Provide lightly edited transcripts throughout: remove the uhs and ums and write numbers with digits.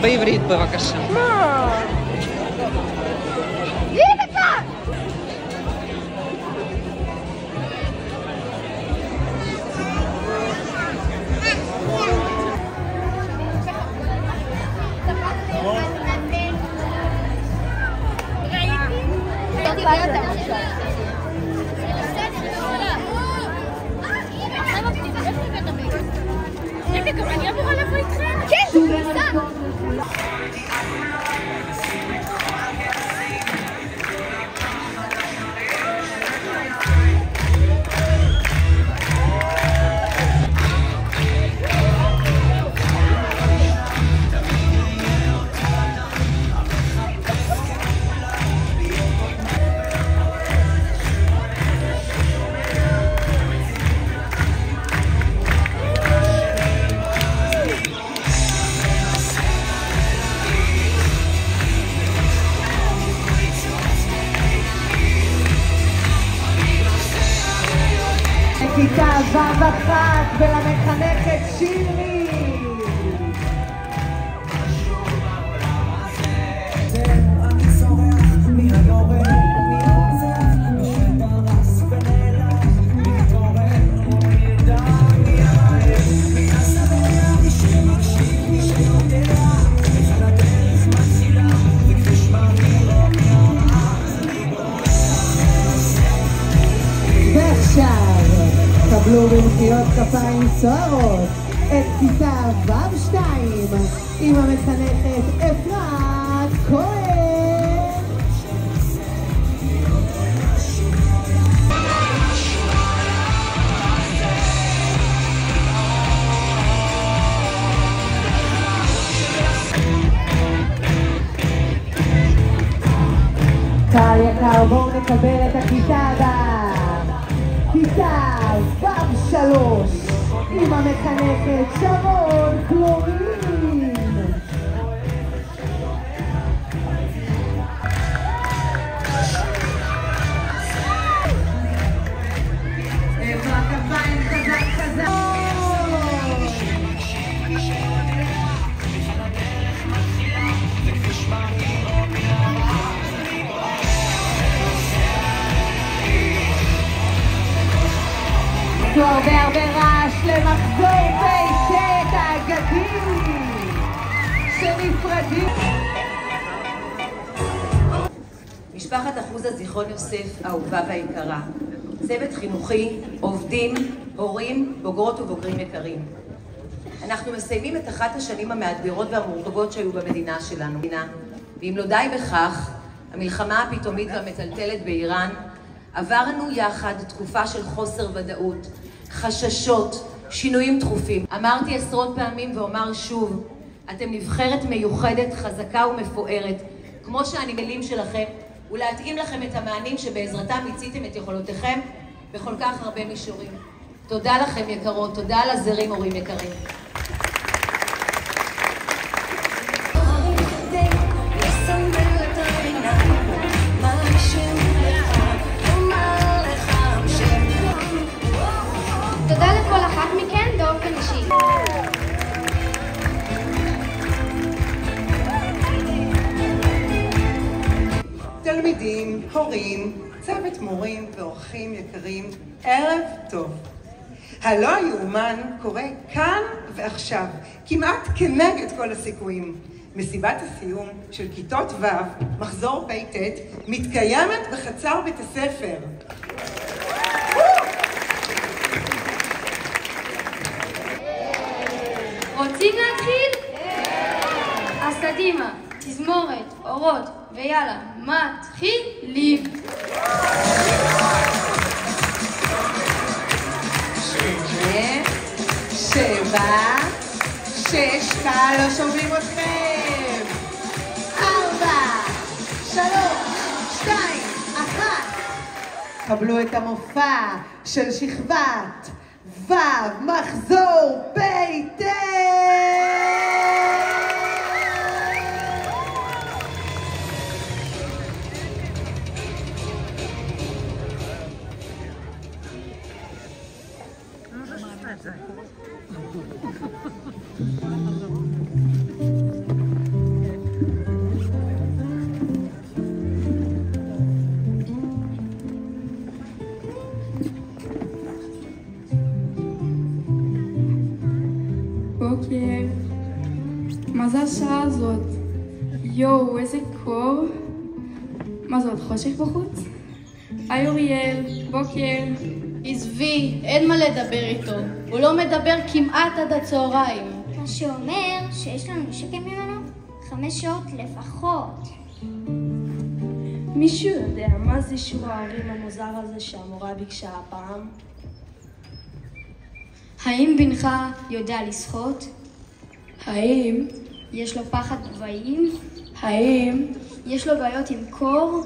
בעברית בבקשה. אני אמורה לבוא איתכם? כן, זה בסדר. כיתה ו'1 ולמחנכת שירי. ועכשיו קבלו במחיאות כפיים סוערות את כיתה ו'2 עם המחנכת אפרת כהן. קהל יקר, בואו נקבל את הכיתה הבאה. כיתה ו'3 עם המחנכת שרון קלורין. כפיים חזק חזק. הרבה רעש למחזור בית האגדים שנפרדים. משפחת אחוזה זיכרון יוסף האהובה והיקרה, צוות חינוכי, עובדים, הורים, בוגרות ובוגרים יקרים. אנחנו מסיימים את אחת השנים המאתגרות והמורכבות שהיו במדינה שלנו. ואם לא די בכך, המלחמה הפתאומית והמטלטלת באיראן, עברנו יחד תקופה של חוסר ודאות, חששות, שינויים תכופים. אמרתי עשרות פעמים ואומר שוב, אתם נבחרת מיוחדת, חזקה ומפוארת, כמו שאני מילים שלכם, ולהתאים לכם את המענים שבעזרתם מיציתם את יכולותיכם בכל כך הרבה מישורים. תודה לכם יקרות, תודה לזרים הורים יקרים. תודה לכל אחת מכן באופן אישי. תלמידים, הורים, צוות מורים ואורחים יקרים, ערב טוב. הלא יאומן קורה כאן ועכשיו, כמעט כנגד כל הסיכויים. מסיבת הסיום של כיתות ו' מחזור פ"ט מתקיימת בחצר בית הספר. רוצים להתחיל? אז קדימה, תזמורת, אורות, ויאללה, מתחילים. 7, 6, קהל לא שומעים אתכם. 4, 3, 2, 1. קבלו את המופע של שכבת ו' מחזור פ"ט. בוקר. מה זה השעה הזאת? יואו, איזה קור. מה זה, עוד חושך בחוץ? היי אוריאל, בוקר. עזבי, אין מה לדבר איתו. הוא לא מדבר כמעט עד הצהריים. מה שאומר שיש לנו שקט ממנו 5 שעות לפחות. מישהו יודע מה זה שיעור הערים המוזר הזה שהמורה ביקשה הפעם? האם בנך יודע לשחות? האם? יש לו פחד גבהים? האם? יש לו בעיות עם קור?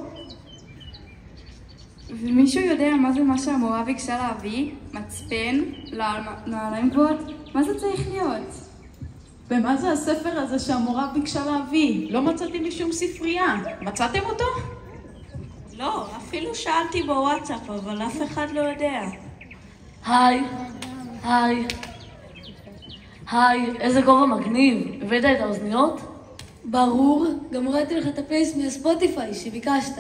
ומישהו יודע מה זה מה שהמורה ביקשה להביא? מצפן? נעליים גבוהות? מה זה צריך להיות? ומה זה הספר הזה שהמורה ביקשה להביא? לא מצאתי משום ספרייה. מצאתם אותו? לא, אפילו שאלתי בוואטסאפ, אבל אף אחד לא יודע. היי, איזה גובה מגניב. הבאת את האוזניות? ברור, גם ראיתי לך את הפלייליסט מספוטיפיי שביקשת.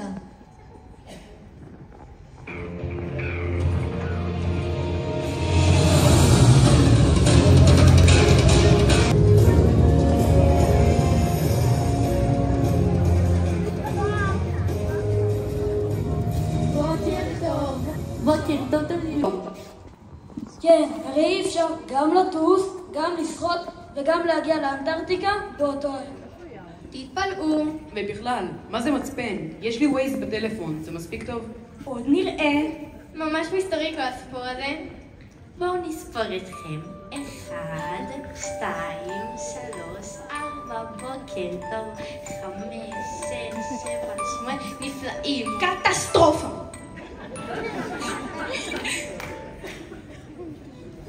בוקר טוב תלמידים. כן, הרי אי אפשר גם לטוס, גם לשחות וגם להגיע לאנטארקטיקה באותו היום. תתפלאו. ובכלל, מה זה מצפן? יש לי ווייז בטלפון, זה מספיק טוב? עוד נראה. ממש מסתורי כל הסיפור הזה. בואו נספור אתכם. 1, 2, 3, 4, בוקר טוב. 5, 6, 7, 8, נפלאים. קטסטרופה.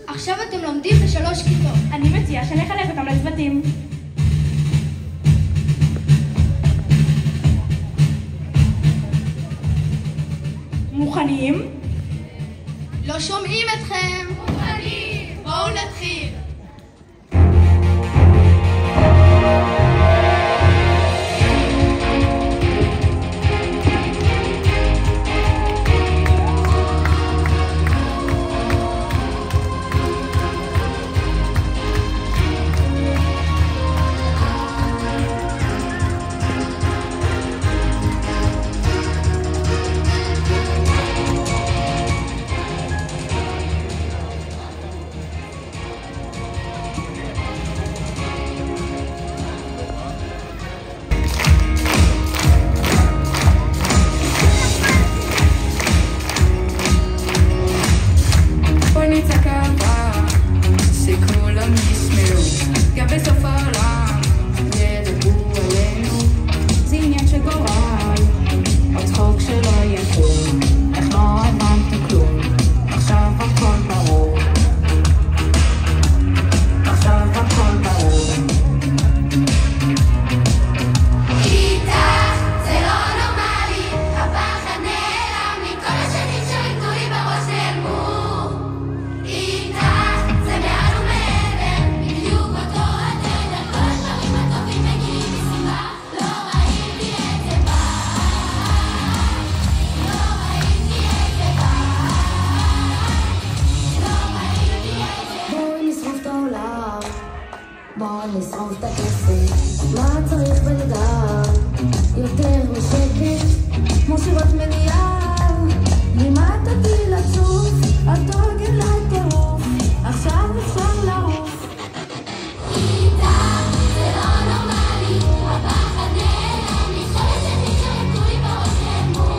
עכשיו אתם לומדים ב3 כיתות. אני מציעה שנחלק אותם לצוותים. מוכנים? לא שומעים אתכם. מוכנים. בואו נתחיל. בואו נשרוף את הכסף, מה צריך בנדם? יותר משקט, כמו שירת מנייר. לימדת אותי לצוף, אל תורגל לטירוף, עכשיו אפשר לעוף. איתה, זה לא נורמלי, הפחד נעלם, מכל שתקשור תקועים בראש נעלמו.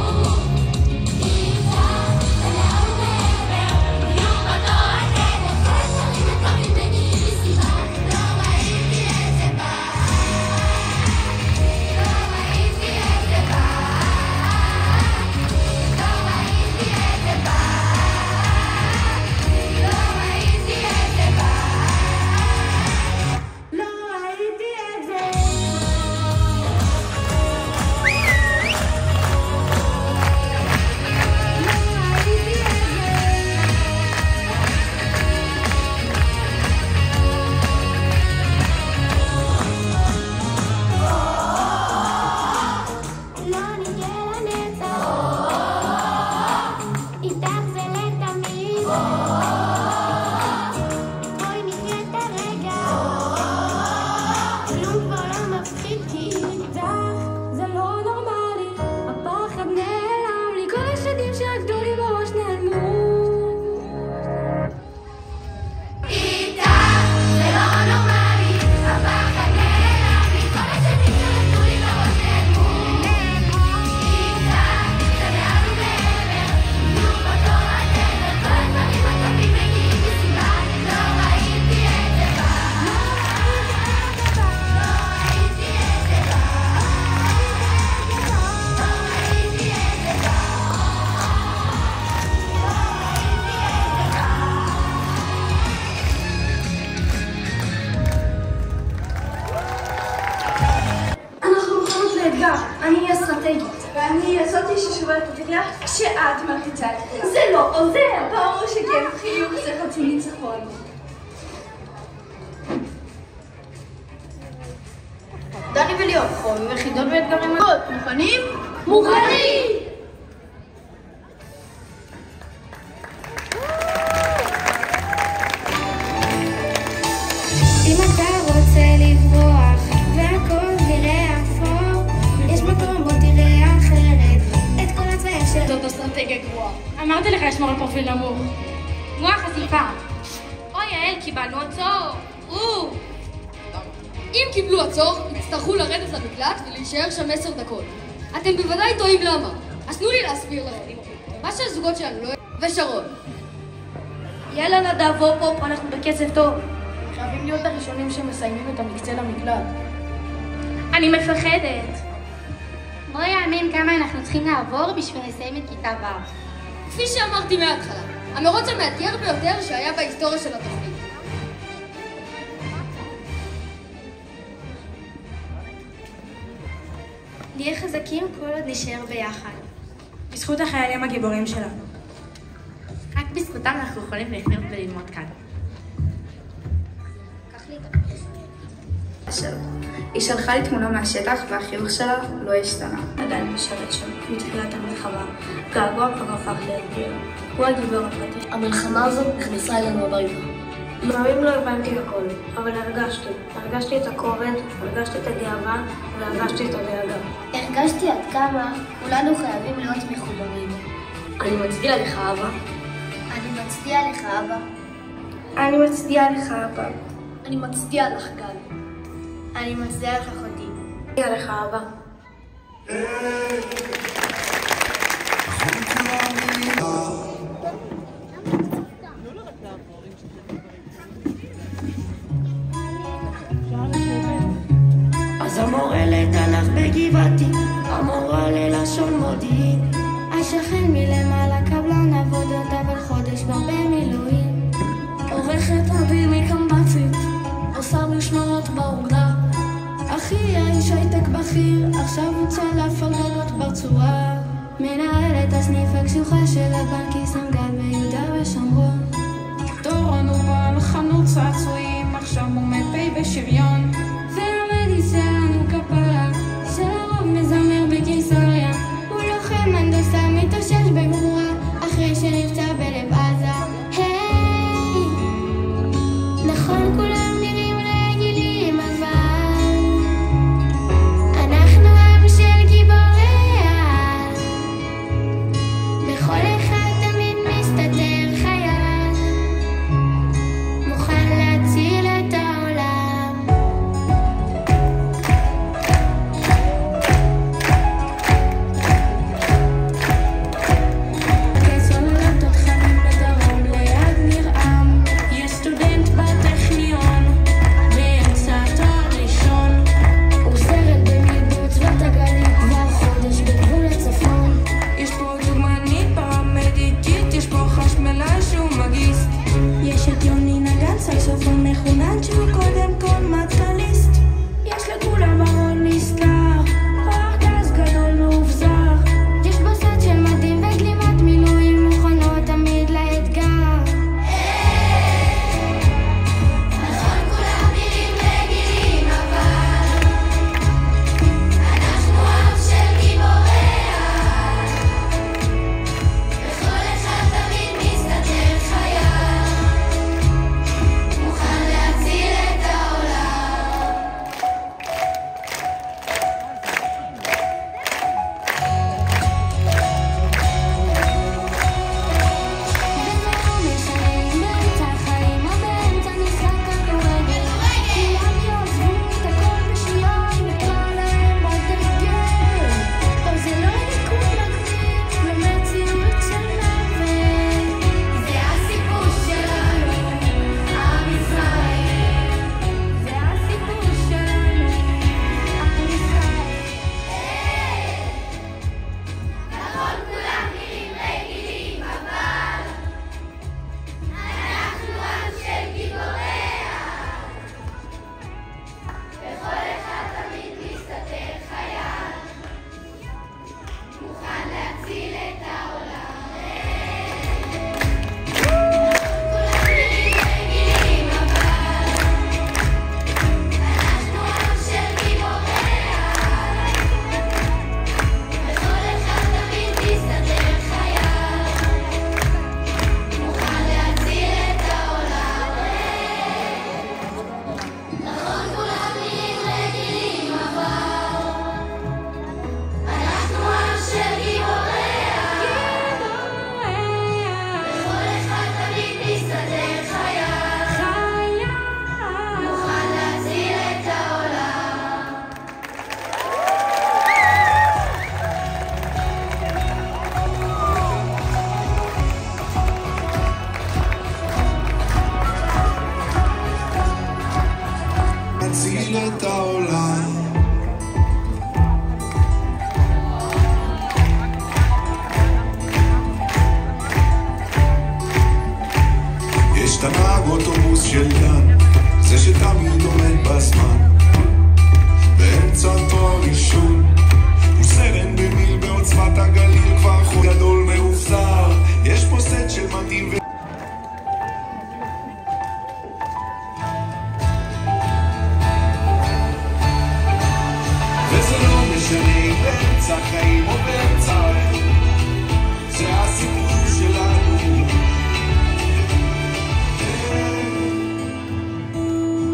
איתה, זה מעל ומעבר, בדיוק אותו הדרך, כל השרים הטובים מגיעים מסיבה. לא ראיתי את זה מאמינה כשאת מלחיצה את כולם. זה לא עוזר! ברור שכן, חיוך זה חצי ניצחון. דני וליאור, חובבים יחידות ואתגרים מאוד. מוכנים? מוכנים! אם אתה רוצה לברוח והכל נראה אפור, יש מקום בו תראה אחרת את כל הצבעים של... זאת אסטרטגיה גרועה. אמרתי לך לשמור על פרופיל נמוך. כמו החשיפה. אוי יעל, קיבלנו עצור. אם קיבלו עצור, יצטרכו לרדת למקלט ולהישאר שם 10 דקות. אתם בוודאי טועים למה. אז תנו לי להסביר לכם. מה שהזוגות שלנו לא... ושרון. יאללה נדב, הופ, אנחנו בקצב טוב. חייבים להיות הראשונים שמסיימים את המקצה למקלט. אני מפחדת. לא יאמין כמה אנחנו צריכים לעבור בשביל לסיים את כיתה ו'. כפי שאמרתי מההתחלה, המרוץ המאתגר ביותר שהיה בהיסטוריה של התוכנית. נהיה חזקים כל עוד נשאר ביחד. בזכות החיילים הגיבורים שלנו. רק בזכותם אנחנו יכולים לחיות וללמוד כאן. היא שלחה לי תמונה מהשטח והחיוך שלה לא השתנה. עדיין משרת שם, מתחילת המלחמה. געגוע כבר הפך להגיע. הוא הגיבור הפרטי. המלחמה הזאת נכנסה אלינו הביתה. לפעמים לא הבנתי הכל, אבל הרגשתי את הכובד, הרגשתי את הגאווה והרגשתי את הדאגה. הרגשתי עד כמה כולנו חייבים להיות מחוברים. אני מצדיע לך, אבא. אני מצדיע לך, אבא. אני מצדיעה לך, אבא. אני מצדיע לך, גל. אני מצדיעה לך, אחותי. מצדיע לך, אבא. אז המורה לתנ"ך בגבעתי, המורה ללשון מודיעין, השכן מלמעלה קבלן עבודות אבל חודש כבר במילואים. עורכת אבי מקמבצית, עושה משמרות באוגדה. אחי האיש הייטק בכיר, עכשיו הוא צלף על גגות ברצועה. מנהלת הסניף הקשוחה של הבנק סמג"ד ביהודה ושומרון. תורן הוא בעל חנות צעצועים, עכשיו הוא מ"פ בשריון. ולומד לנו כפרה, שלרוב מזמר בקיסריה. הוא לוחם הנדסה מתאושש בגבורה, אחרי שנפצע בלב עזה. היי, נכון כולם נראים רגילים, אבל אנחנו עם של גיבורי על. בכל אחד תמיד מסתכל יש את הנהג אוטובוס של דן, זה שתמיד עומד בזמן, באמצע תואר ראשון, הוא סרן במיל בעוצמת הגליל, כבר חול גדול מאופזר, יש פה סט של מדים ו... וזה לא משנה אם באמצע חיים או באמצע רעב, זה הסיפור שלנו.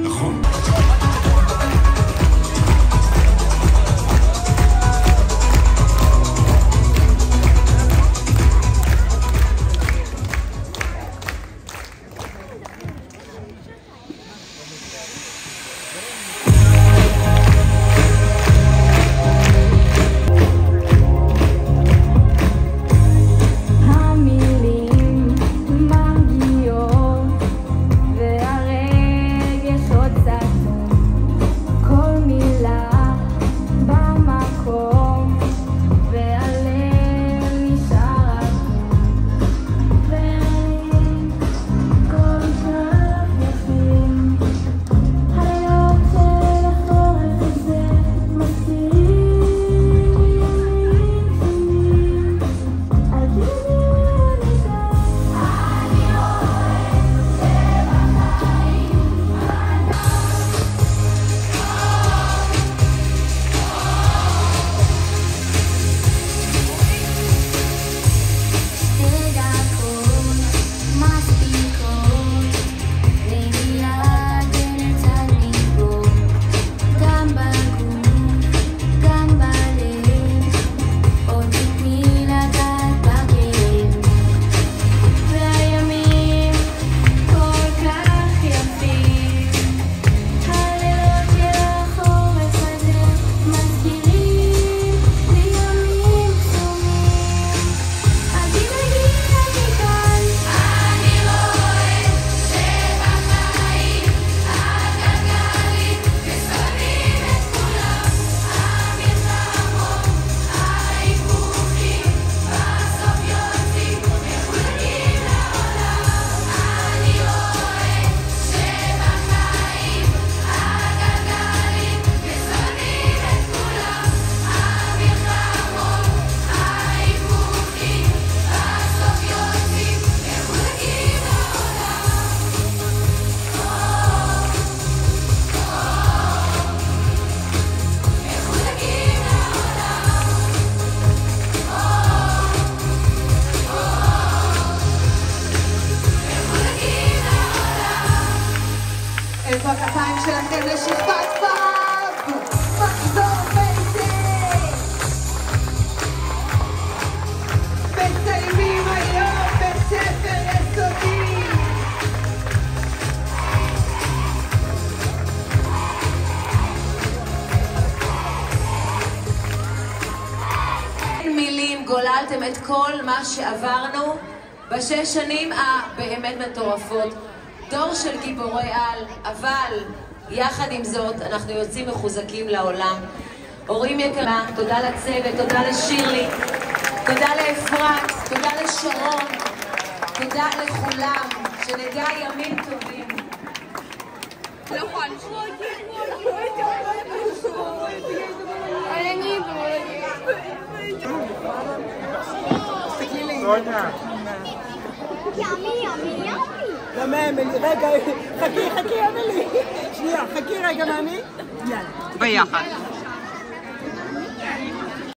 נכון. איפה הכפיים שלכם לשכבת פאב? מחזור בייסיק! מסיימים היום בית ספר יסודי! אין מילים, גוללתם את כל מה שעברנו בשש שנים הבאמת מטורפות. דור של גיבורי על, אבל יחד עם זאת אנחנו יוצאים מחוזקים לעולם. הורים יקרה, תודה לצוות, תודה לשירלי, תודה לאפרת, תודה לשרון, תודה לכולם, שנדע ימים טובים. גם אמילי, רגע, חכי אמילי, שנייה, חכי רגע מאמי, יאללה. ביחד.